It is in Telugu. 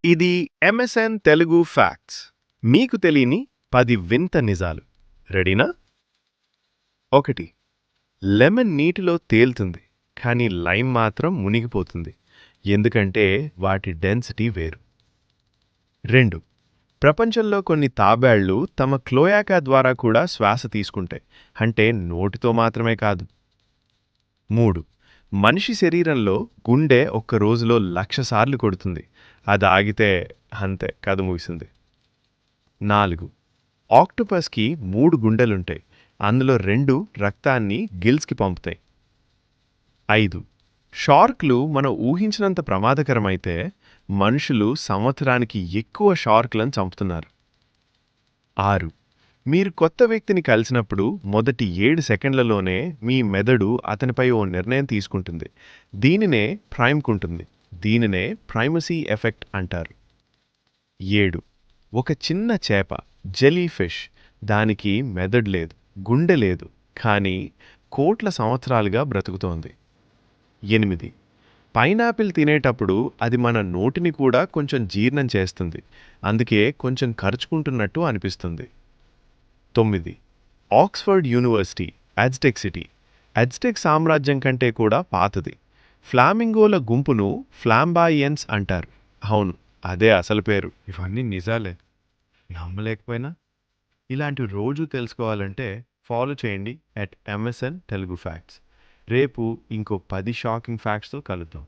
ఇది ఎంఎస్ఎన్ తెలుగు ఫ్యాక్ట్స్. మీకు తెలియని 10 వింత నిజాలు. రెడీనా? 1. లెమన్ నీటిలో తేలుతుంది, కానీ లైమ్ మాత్రం మునిగిపోతుంది. ఎందుకంటే వాటి డెన్సిటీ వేరు. 2. ప్రపంచంలో కొన్ని తాబేళ్లు తమ క్లోయాకా ద్వారా కూడా శ్వాస తీసుకుంటాయి, అంటే నోటితో మాత్రమే కాదు. 3. మనిషి శరీరంలో గుండె ఒక్క రోజులో 1,00,000 సార్లు కొడుతుంది. అది ఆగితే అంతే, కథ ముగిసింది. 4. ఆక్టోపస్కి 3 గుండెలుంటాయి. అందులో 2 రక్తాన్ని గిల్స్కి పంపుతాయి. 5. షార్క్లు మనం ఊహించినంత ప్రమాదకరమైతే మనుషులు సంవత్సరానికి ఎక్కువ షార్క్లను చంపుతున్నారు. 6. మీరు కొత్త వ్యక్తిని కలిసినప్పుడు మొదటి 7 సెకండ్లలోనే మీ మెదడు అతనిపై ఓ నిర్ణయం తీసుకుంటుంది. దీనినే ప్రైమ్కుంటుంది. దీనినే ప్రైమసీ ఎఫెక్ట్ అంటారు. 7. ఒక చిన్న చేప, జెలీ ఫిష్, దానికి మెదడు లేదు, గుండె లేదు, కానీ కోట్ల సంవత్సరాలుగా బ్రతుకుతోంది. 8. పైనాపిల్ తినేటప్పుడు అది మన నోటిని కూడా కొంచెం జీర్ణం చేస్తుంది. అందుకే కొంచెం ఖర్చుకుంటున్నట్టు అనిపిస్తుంది. 9. Oxford university, Aztec city. Aztec సామ్రాజ్యం కంటే కూడా పాతది. ఫ్లామింగోల గుంపును ఫ్లాంబాయియన్స్ అంటారు. అవును, అదే అసలు పేరు. ఇవన్నీ నిజాలే. నమ్మలేకపోయినా ఇలాంటి రోజు తెలుసుకోవాలంటే ఫాలో చేయండి @MSN తెలుగు ఫ్యాక్ట్స్. రేపు ఇంకో 10 షాకింగ్ ఫ్యాక్ట్స్తో కలుద్దాం.